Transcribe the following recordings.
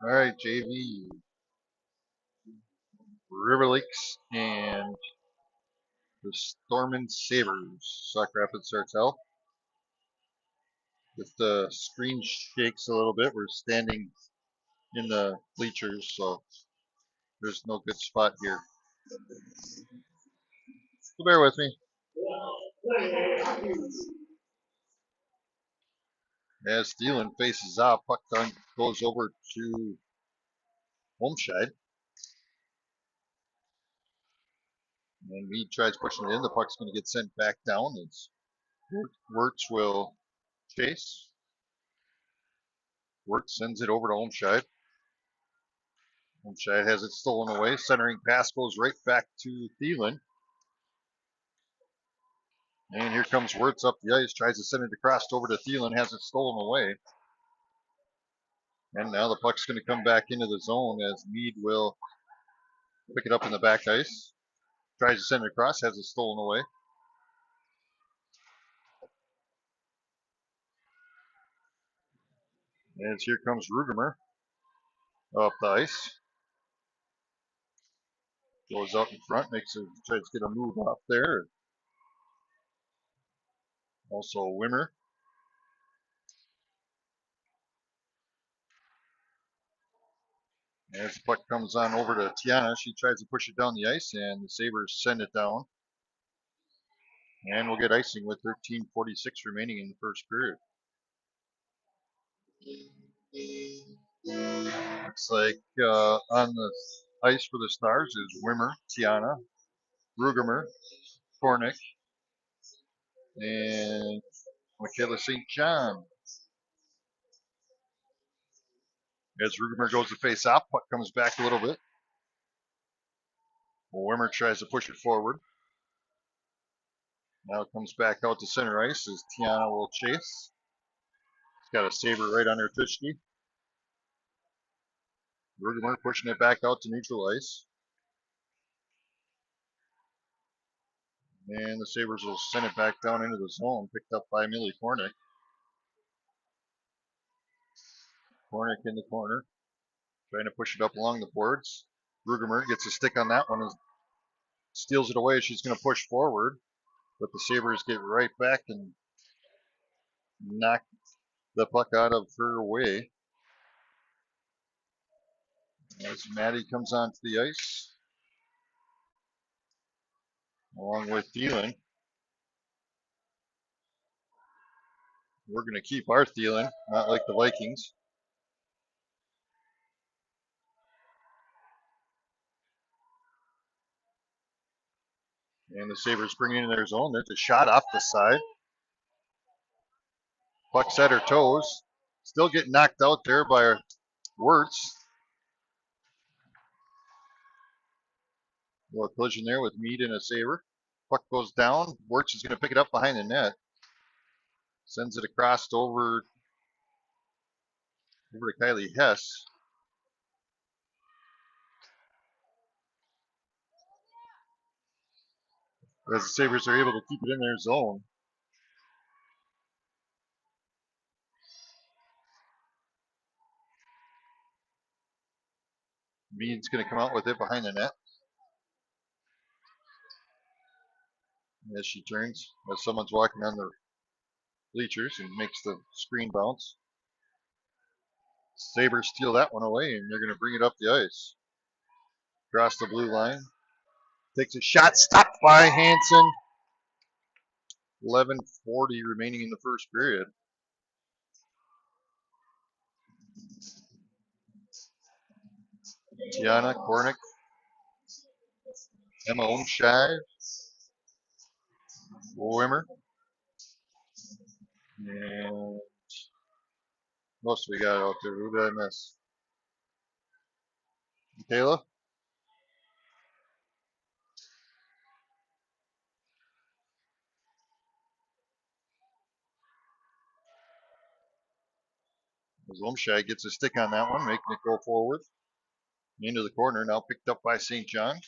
All right, JV, River Lakes, and the Stormin' Sabres, Sauk Rapids, Sartell. If the screen shakes a little bit, we're standing in the bleachers, so there's no good spot here. So bear with me. As Thielen faces off, puck goes over to Homestead, and Mead tries pushing it in. The puck's going to get sent back down. As Wirtz will chase. Wirtz sends it over to Homestead. Homestead has it stolen away. Centering pass goes right back to Thielen. And here comes Wirtz up the ice, tries to send it across over to Thielen, has it stolen away. And now the puck's going to come back into the zone as Mead will pick it up in the back ice. Tries to send it across, has it stolen away. And here comes Rugemer up the ice. Goes up in front, tries to get a move off there. Also Wimmer. As the puck comes on over to Tiana, she tries to push it down the ice, and the Sabres send it down. And we'll get icing with 13:46 remaining in the first period. Looks like on the ice for the Stars is Wimmer, Tiana, Rugemer, Kornick, and Michaela St. John. As Rugemer goes to face off, puck comes back a little bit. Wimmer tries to push it forward. Now it comes back out to center ice as Tiana will chase. She's got a Sabre right on her tushki. Rugemer pushing it back out to neutral ice. And the Sabres will send it back down into the zone, picked up by Millie Kornick. Kornick in the corner, trying to push it up along the boards. Rugemer gets a stick on that one and steals it away. She's going to push forward, but the Sabres get right back and knock the puck out of her way. As Maddie comes onto the ice, along with Thielen. We're going to keep our Thielen, not like the Vikings. And the Sabres bring it in their zone. There's a shot off the side. Puck's at her toes. Still getting knocked out there by Wirtz. A little collision there with Mead and a Sabre. Puck goes down. Wirtz is going to pick it up behind the net. Sends it across over to Kylie Hess. As the Sabres are able to keep it in their zone. Mead's going to come out with it behind the net. As she turns, as someone's walking on the bleachers and makes the screen bounce. Sabres steal that one away, and they're going to bring it up the ice. Across the blue line. Takes a shot, stopped by Hansen. 11:40 remaining in the first period. Tiana, Kornick, Emma Olmscheid, Wimmer, and most we got out there. Who did I miss? Michaela? As Olmscheid gets a stick on that one, making it go forward. Into the corner, now picked up by St. John.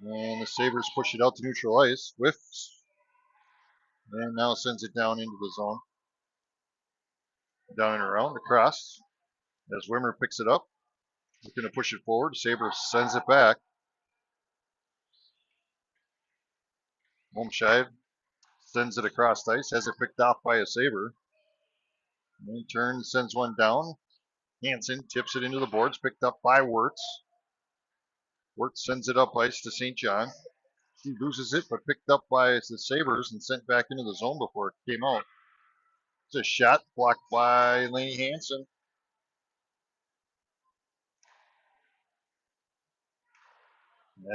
And the Sabres push it out to neutral ice. Whiffs. And now sends it down into the zone. Down and around, across. As Wimmer picks it up, looking to push it forward. Saber sends it back. Homscheid sends it across ice, has it picked off by a Saber. In turn, sends one down. Hansen tips it into the boards, picked up by Wirtz. Wirtz sends it up ice to St. John. He loses it, but picked up by the Sabres and sent back into the zone before it came out. It's a shot blocked by Laney Hansen.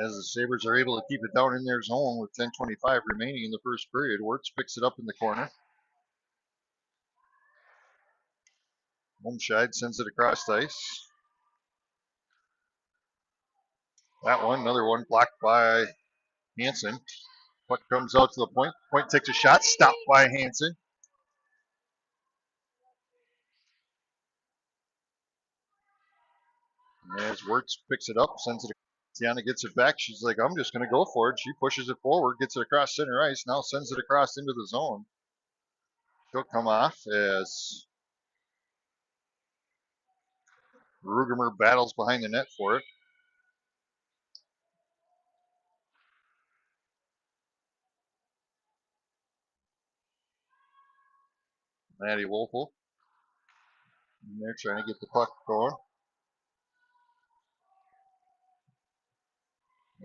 As the Sabres are able to keep it down in their zone with 10:25 remaining in the first period, Wirtz picks it up in the corner. Homscheid sends it across the ice. That one, another one blocked by Hansen. Puck comes out to the point. Point takes a shot, stopped by Hansen. As Wirtz picks it up, sends it. Tiana gets it back. She's like, I'm just going to go for it. She pushes it forward, gets it across center ice, now sends it across into the zone. She'll come off as Rugemer battles behind the net for it. Maddie Wolfel. And they're trying to get the puck going.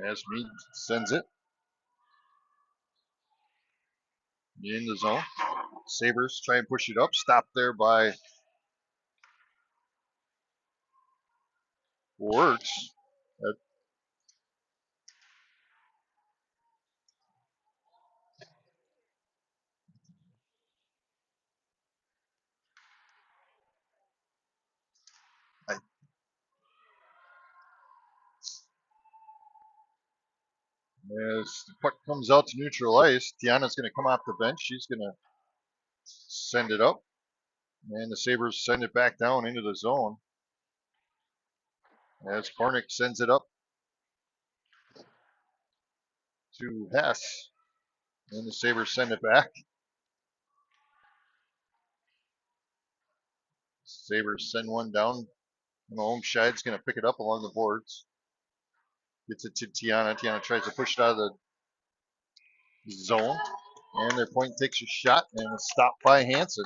As Mead sends it in the zone. Sabres try and push it up. Stopped there by Wirtz. As the puck comes out to neutral ice, Tiana's going to come off the bench. She's going to send it up. And the Sabres send it back down into the zone. As Kornick sends it up to Hess. And the Sabres send it back. Sabres send one down. Homscheid's going to pick it up along the boards. Gets it to Tiana. Tiana tries to push it out of the zone. And their point takes a shot and it's stopped by Hansen.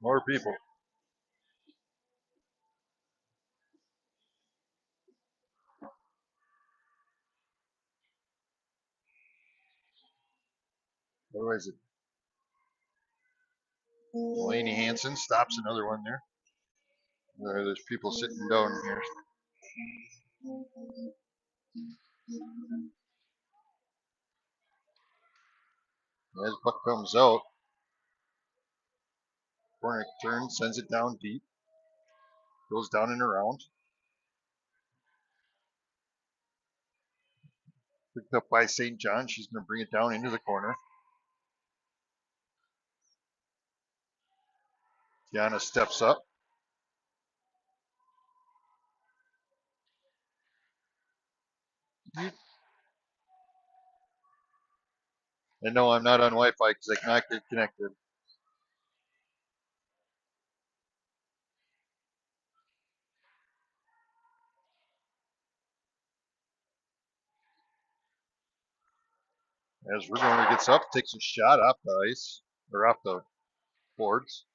More people. Otherwise, Laney Hansen stops another one there. There's people sitting down here. As the puck comes out, Kornick turns, sends it down deep. Goes down and around. Picked up by St. John. She's going to bring it down into the corner. Tiana steps up. And no, I'm not on Wi-Fi because I cannot get connected. As Rugemer gets up, takes a shot off the ice, or off the boards.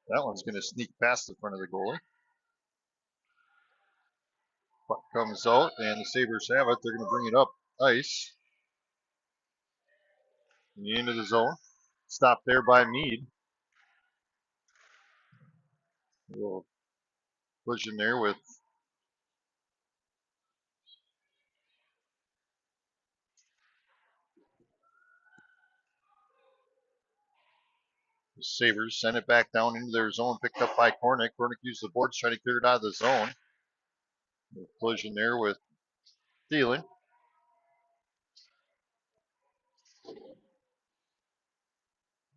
That one's going to sneak past the front of the goalie. Puck comes out, and the Sabres have it. They're going to bring it up ice. Into the zone. Stopped there by Mead. A little collision there with the Sabres. Send it back down into their zone. Picked up by Kornick. Kornick used the boards trying to clear it out of the zone. A collision there with Thielen.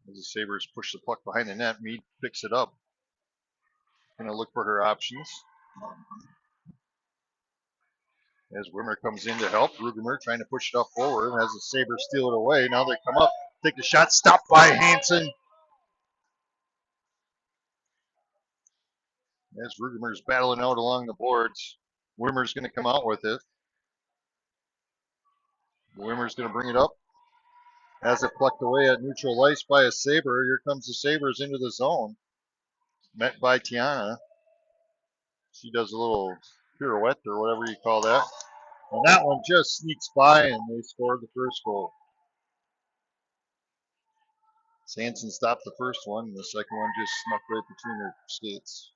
As the Sabres push the puck behind the net, Mead picks it up. Gonna look for her options. As Wimmer comes in to help, Rugemer trying to push it up forward, has the Saber steal it away. Now they come up, take the shot, stopped by Hansen. As Rugemer's battling out along the boards, Wimmer's going to come out with it. Wimmer's going to bring it up. Has it plucked away at neutral ice by a Saber. Here comes the Sabres into the zone. Met by Tiana. She does a little pirouette or whatever you call that. And that one just sneaks by and they scored the first goal. Hansen stopped the first one, and the second one just snuck right between her skates.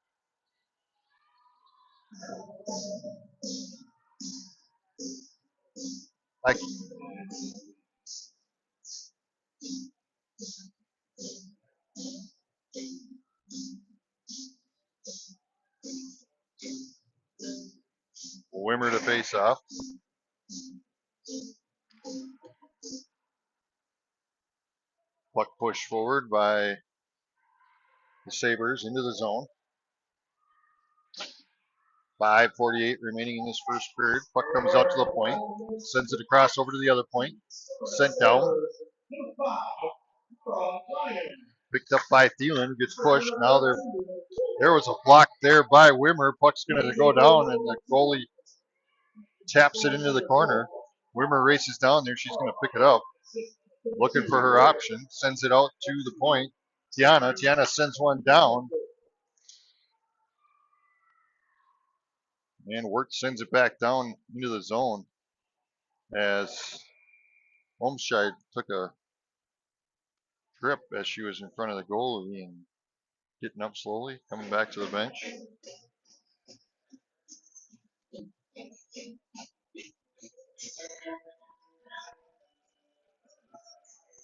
Wimmer to face off. Puck pushed forward by the Sabres into the zone. 5:48 remaining in this first period. Puck comes out to the point, sends it across over to the other point, sent down. Picked up by Thielen, who gets pushed. Now there was a block there by Wimmer. Puck's going to go down, and the goalie taps it into the corner. Wimmer races down there. She's going to pick it up. Looking for her option. Sends it out to the point. Tiana sends one down. And Wirtz sends it back down into the zone as Holmscheid took a trip as she was in front of the goalie and getting up slowly, coming back to the bench.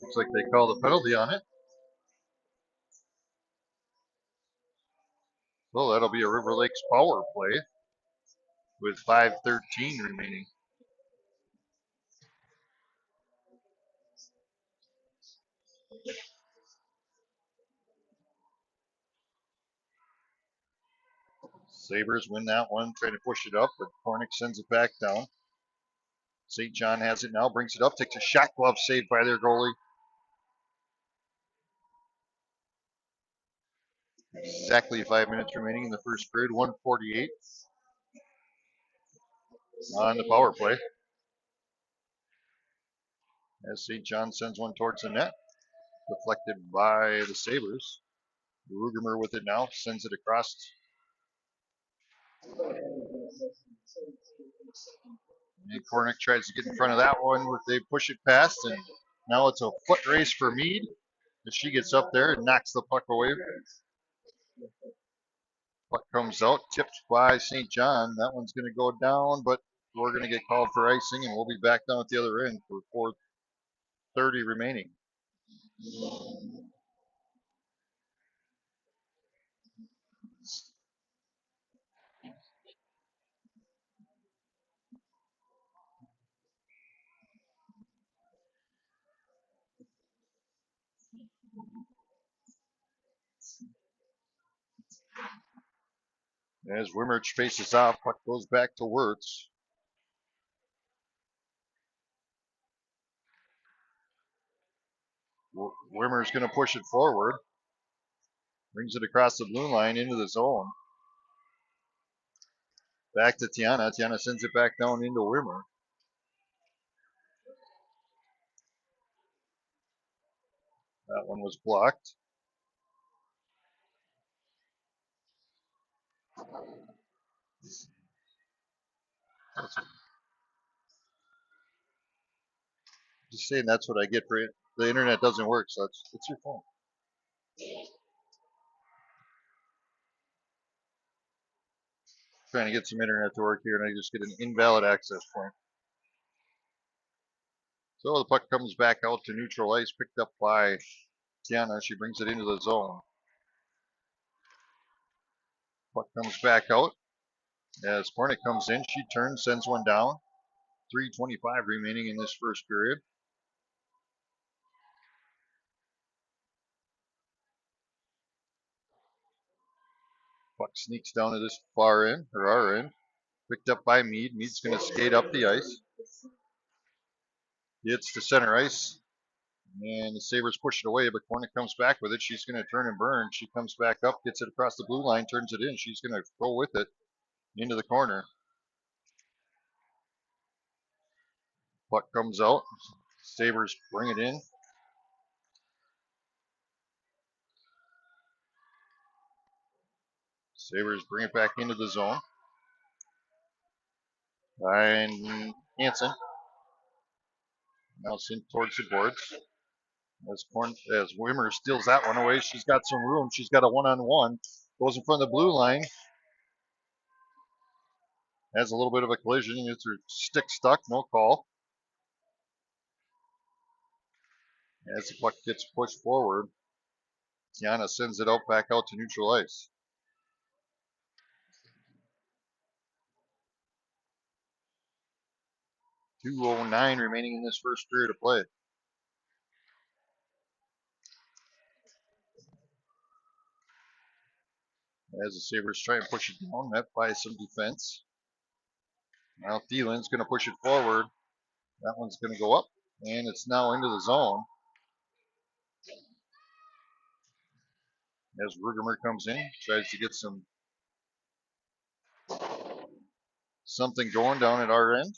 Looks like they called a penalty on it. So that'll be a River Lakes power play with 5:13 remaining. Sabres win that one, trying to push it up, but Kornick sends it back down. St. John has it now, brings it up, takes a shot glove saved by their goalie. Exactly 5 minutes remaining in the first period, 1:48 on the power play. As St. John sends one towards the net, deflected by the Sabres. Rugemer with it now, sends it across. And Kornick tries to get in front of that one, but they push it past, and now it's a foot race for Meade as she gets up there and knocks the puck away. Puck comes out, tipped by St. John. That one's going to go down, but we're going to get called for icing, and we'll be back down at the other end for 4:30 remaining. As Wimmer faces off, puck goes back to Wirtz. Wimmer's going to push it forward. Brings it across the blue line into the zone. Back to Tiana. Tiana sends it back down into Wimmer. That one was blocked. Just saying that's what I get for it. The internet doesn't work, so it's your phone. Trying to get some internet to work here, and I just get an invalid access point. So the puck comes back out to neutral ice, picked up by Tiana. She brings it into the zone. Puck comes back out. As Kornick comes in, she turns, sends one down. 3:25 remaining in this first period. Puck sneaks down to this far end, or our end. Picked up by Mead. Mead's going to skate up the ice. Gets to center ice. And the Sabres push it away, but Cornick comes back with it. She's going to turn and burn. She comes back up, gets it across the blue line, turns it in. She's going to go with it into the corner. Puck comes out. Sabres bring it in. Sabres bring it back into the zone. And Hansen now sent towards the boards. As Wimmer steals that one away, she's got some room. She's got a one-on-one. Goes in front of the blue line. Has a little bit of a collision. It's her stick stuck. No call. As the puck gets pushed forward, Tiana sends it out back out to neutral ice. 2:09 remaining in this first period of play. As the Sabres try and push it down, met by some defense. Now Thielen's going to push it forward. That one's going to go up, and it's now into the zone. As Rugermer comes in, tries to get something going down at our end.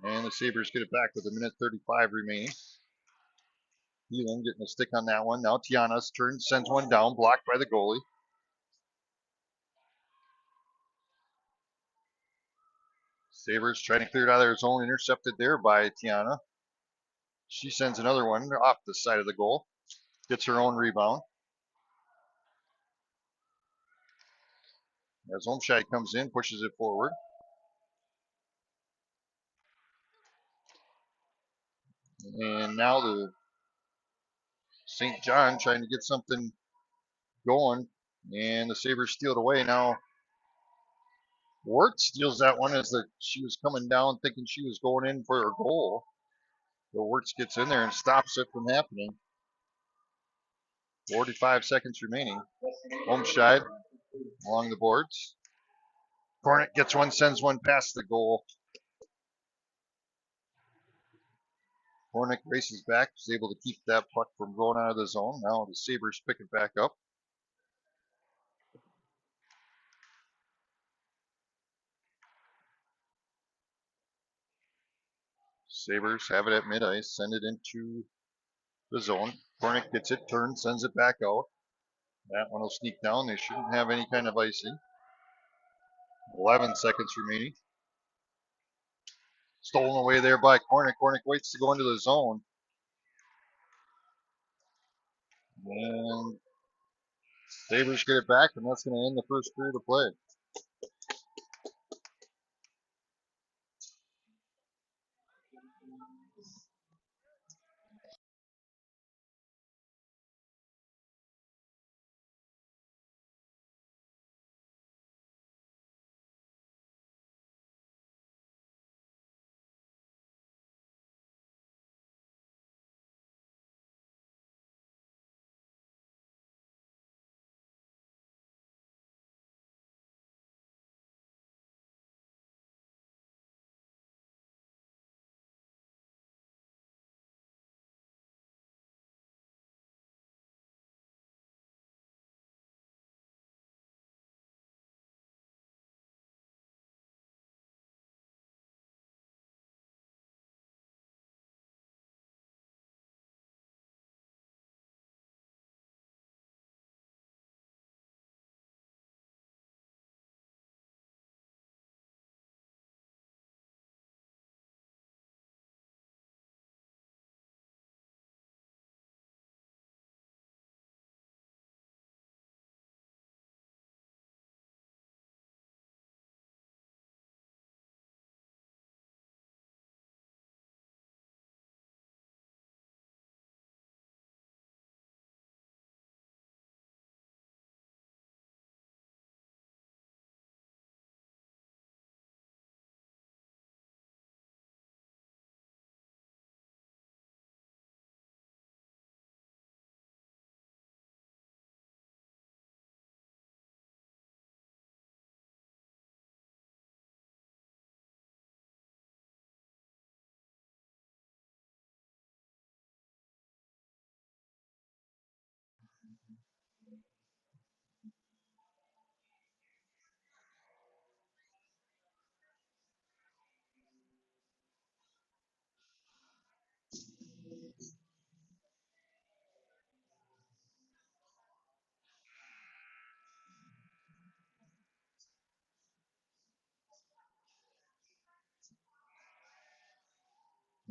And the Sabres get it back with 1:35 remaining. Thielen getting a stick on that one. Now Tiana's turn, sends one down, blocked by the goalie. Sabres trying to clear it out of their zone, intercepted there by Tiana. She sends another one off the side of the goal. Gets her own rebound. As Olmscheid comes in, pushes it forward. And now the St. John trying to get something going. And the Sabres steal it away. Now Wirt steals that one as she was coming down thinking she was going in for a goal. But Wirtz gets in there and stops it from happening. 45 seconds remaining. Olmscheid along the boards. Cornick gets one, sends one past the goal. Cornick races back, is able to keep that puck from going out of the zone. Now the Sabres pick it back up. Sabres have it at mid-ice, send it into the zone. Cornick gets it, turns, sends it back out. That one will sneak down. They shouldn't have any kind of icing. 11 seconds remaining. Stolen away there by Cornick. Cornick waits to go into the zone. And Sabres get it back, and that's going to end the first period of play.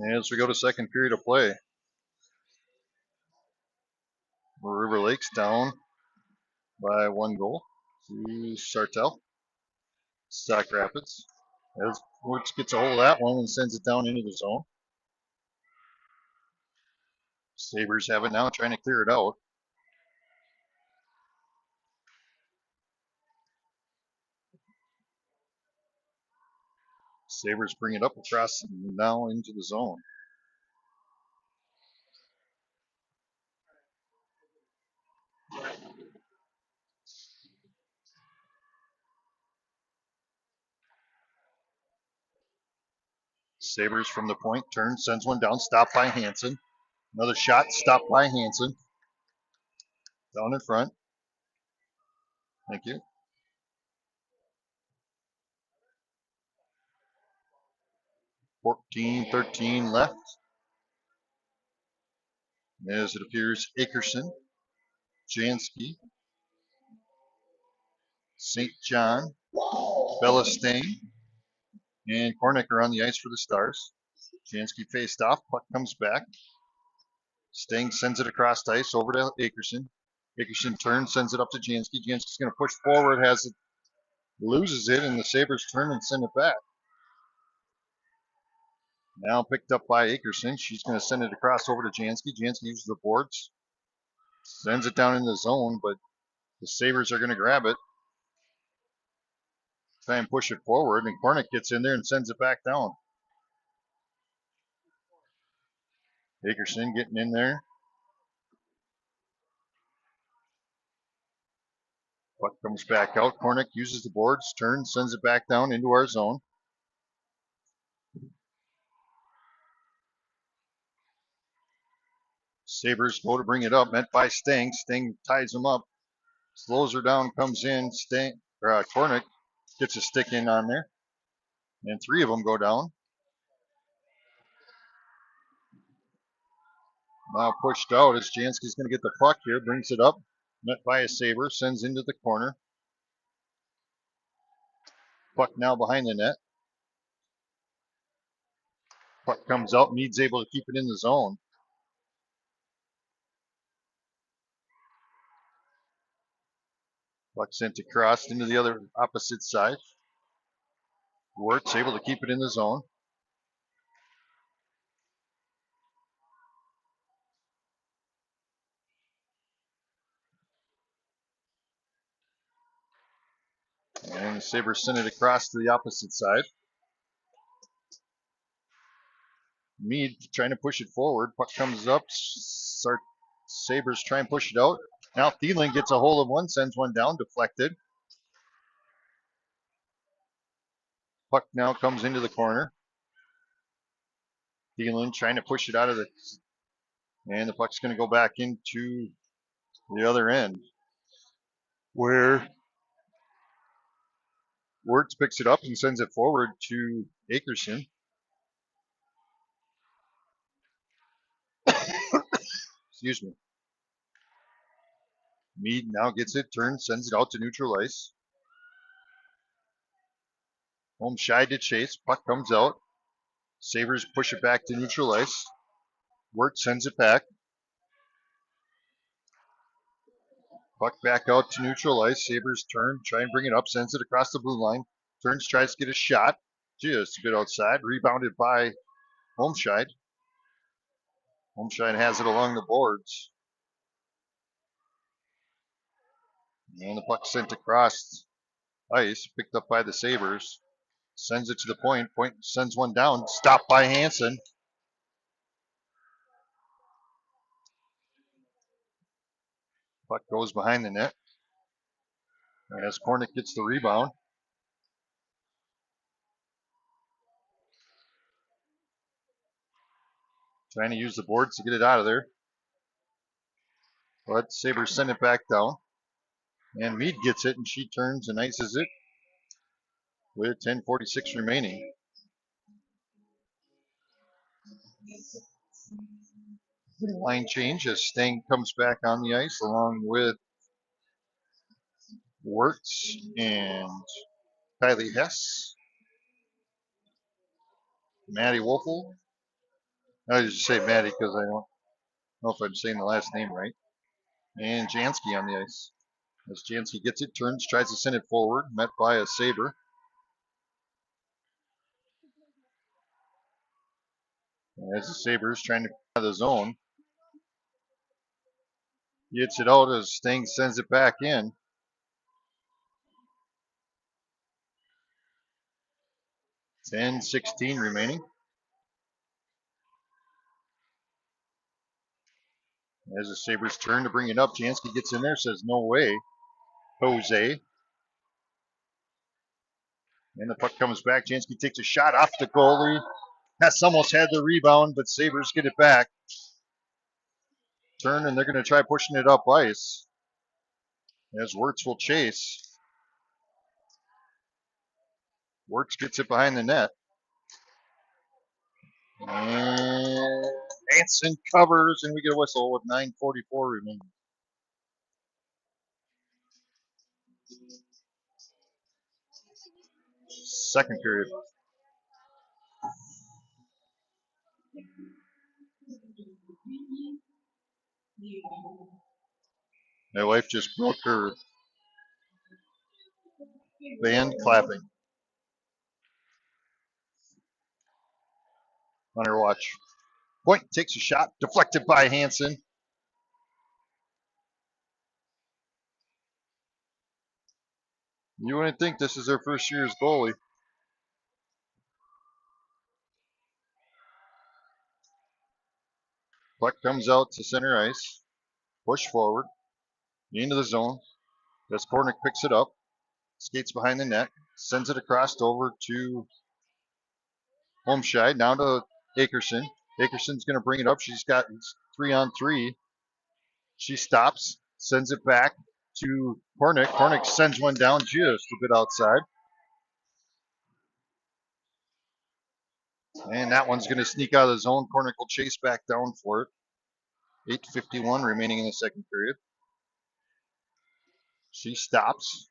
As we go to second period of play, River Lake's down by 1 goal to Sartell. Sauk Rapids. As Wirtz gets a hold of that one and sends it down into the zone. Sabres have it now, trying to clear it out. Sabres bring it up across now into the zone. Sabres from the point, turns, sends one down, stopped by Hansen. Another shot, stopped by Hansen. Down in front. Thank you. 14-13 left. As it appears, Akerson, Jansky, St. John, Bellastain, and Kornick are on the ice for the Stars. Jansky faced off, puck comes back. Sting sends it across the ice over to Akerson. Akerson turns, sends it up to Jansky. Jansky's going to push forward, has it, loses it, and the Sabres turn and send it back. Now picked up by Akerson. She's going to send it across over to Jansky. Jansky uses the boards, sends it down in the zone, but the Sabres are going to grab it. Try and push it forward, and Kornick gets in there and sends it back down. Akerson getting in there. Puck comes back out. Kornick uses the boards, turns, sends it back down into our zone. Sabres go to bring it up, met by Sting. Sting ties him up, slows her down, comes in. Kornick gets a stick in on there, and 3 of them go down. Now pushed out as Jansky's going to get the puck here, brings it up, met by a Sabre, sends into the corner. Puck now behind the net. Puck comes out, Mead's able to keep it in the zone. Puck sent across into the other opposite side. Wirtz able to keep it in the zone. And the Sabres send it across to the opposite side. Mead trying to push it forward. Puck comes up. Sabres try and push it out. Now Thielen gets a hold of one, sends one down, deflected. Puck now comes into the corner. Thielen trying to push it out of the... And the puck's going to go back into the other end, where Wirtz picks it up and sends it forward to Akerson. Excuse me. Mead now gets it, turns, sends it out to neutral ice. Home shy to chase. Puck comes out. Sabres push it back to neutral ice. Wirtz sends it back. Puck back out to neutral ice. Sabres turn, try and bring it up, sends it across the blue line. Turns, tries to get a shot. Just a bit outside. Rebounded by Holmscheid. Holmscheid has it along the boards. And the puck sent across ice, picked up by the Sabres. Sends it to the point. Point sends one down. Stopped by Hansen. Puck goes behind the net. As Kornick gets the rebound. Trying to use the boards to get it out of there. But Sabres send it back down. And Mead gets it, and she turns and ices it with 10:46 remaining. Line change as Sting comes back on the ice along with Wirtz and Kylie Hess, Maddie Wolfel, I just say Maddie because I don't know if I'm saying the last name right. And Jansky on the ice. As Jansky gets it, turns, tries to send it forward, met by a Sabre. As the Sabres trying to get out of the zone. Gets it out as Sting sends it back in. 10:16 remaining. As the Sabres turn to bring it up, Jansky gets in there, says no way, Jose. And the puck comes back. Jansky takes a shot off the goalie. Hess almost had the rebound, but Sabres get it back. Turn, and they're going to try pushing it up ice. As Wirtz will chase. Wirtz gets it behind the net. And Hanson covers, and we get a whistle with 9:44 remaining. Second period. My wife just broke her band clapping on her watch. Point takes a shot, deflected by Hanson. You wouldn't think this is their first year's goalie. Puck comes out to center ice. Push forward. Into the zone. Kornick picks it up. Skates behind the net. Sends it across over to Homscheid. Now to Akerson. Akerson's going to bring it up. She's got 3-on-3. She stops. Sends it back to Kornick. Kornick sends one down just a bit outside. And that one's going to sneak out of the zone. Kornick will chase back down for it. 8:51 remaining in the second period. She stops.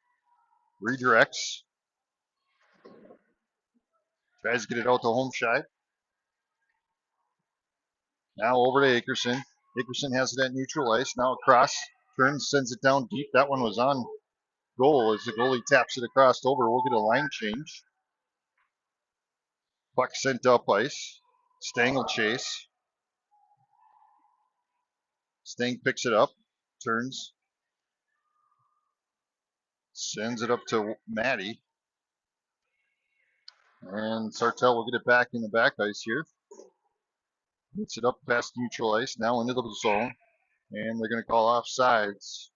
Redirects. Tries to get it out to Homscheid. Now over to Akerson. Akerson has it at neutral ice. Now across. Turns, sends it down deep. That one was on goal as the goalie taps it across over. We'll get a line change. Puck sent up ice. Stang will chase. Stang picks it up. Turns. Sends it up to Maddie. And Sartell will get it back in the back ice here. Gets it up past neutral ice. Now into the zone. And they're going to call offsides.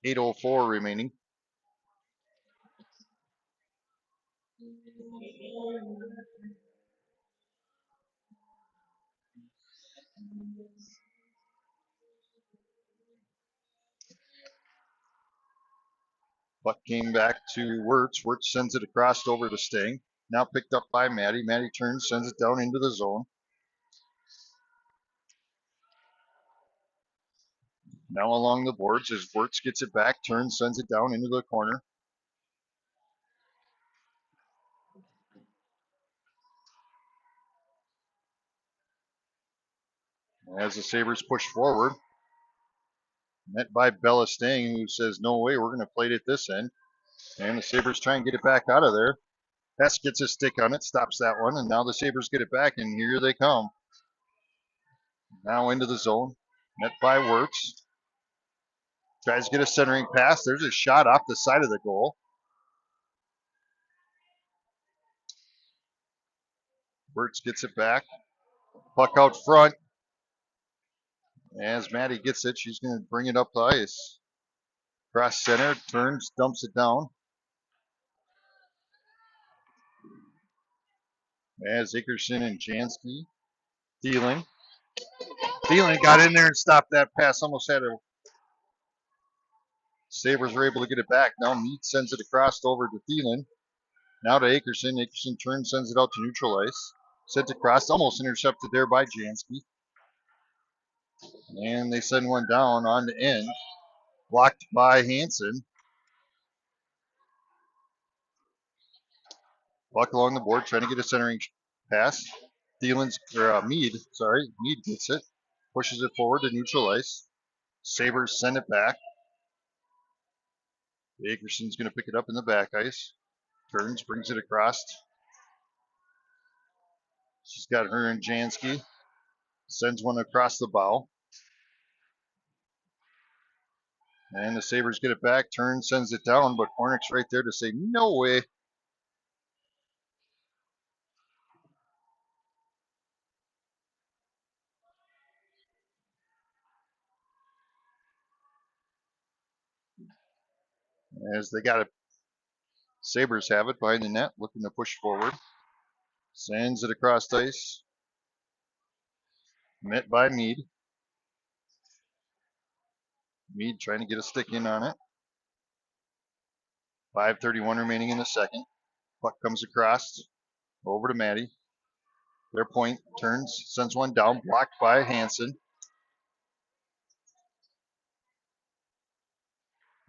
8:04 remaining. Puck came back to Wirtz. Wirtz sends it across over to Sting. Now picked up by Maddie. Maddie turns, sends it down into the zone. Now along the boards as Wirtz gets it back, turns, sends it down into the corner. As the Sabres push forward, met by Bella Sting, who says, no way, we're going to play it at this end. And the Sabres try and get it back out of there. Hess gets a stick on it, stops that one, and now the Sabres get it back, and here they come. Now into the zone, met by Wirtz. Tries to get a centering pass. There's a shot off the side of the goal. Wirtz gets it back. Puck out front. As Maddie gets it, she's going to bring it up the ice. Cross center, turns, dumps it down. As Akerson and Jansky. Thielen. Thielen got in there and stopped that pass. Almost had a. Sabres were able to get it back. Now Meade sends it across over to Thielen. Now to Akerson. Akerson turns, sends it out to neutral ice. Sent across, almost intercepted there by Jansky. And they send one down on the end. Blocked by Hanson. Puck along the board, trying to get a centering pass. Mead gets it, pushes it forward to neutral ice. Sabres send it back. Akerson's going to pick it up in the back ice. Turns, brings it across. She's got her and Jansky. Sends one across the bow. And the Sabres get it back. Turns, sends it down, but Hornick's right there to say, no way. As they got it, Sabres have it behind the net, looking to push forward. Sends it across ice. Met by Mead. Mead trying to get a stick in on it. 5:31 remaining in the second. Puck comes across over to Maddie. Their point turns, sends one down, blocked by Hansen.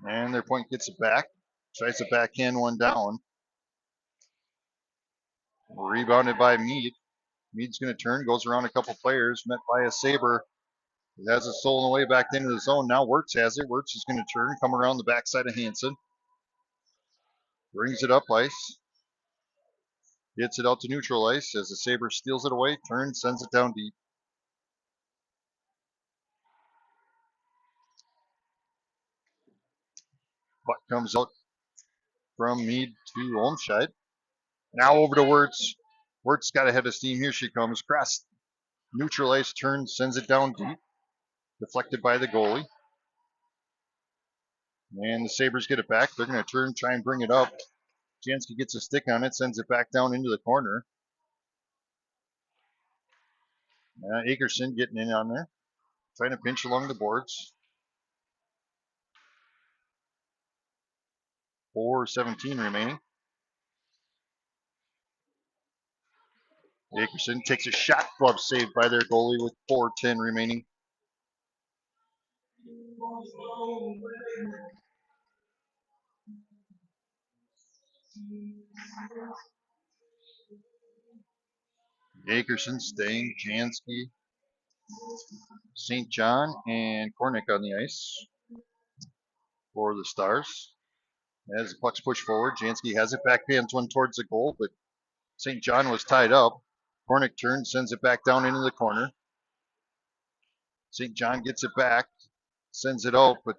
And their point gets it back. Tries to backhand one down. Rebounded by Mead. Mead's going to turn, goes around a couple players, met by a Sabre. It has it stolen away back into the zone. Now Wirtz has it. Wirtz is going to turn, come around the backside of Hansen. Brings it up ice. Gets it out to neutral ice as the Sabre steals it away, turns, sends it down deep. Puck comes out from Mead to Olmscheid. Now over to Wirtz. Wirtz got ahead of steam. Here she comes. Cross neutral ice, turns, sends it down deep. Deflected by the goalie. And the Sabres get it back. They're going to turn, try and bring it up. Jansky gets a stick on it, sends it back down into the corner. Akerson getting in on there, trying to pinch along the boards. 4:17 remaining. Akerson takes a shot, glove saved by their goalie with 4:10 remaining. Akerson staying, Jansky, St. John, and Kornick on the ice for the Stars. As the puck's pushed forward, Jansky has it back, hands one towards the goal, but St. John was tied up. Kornick turns, sends it back down into the corner. St. John gets it back, sends it out, but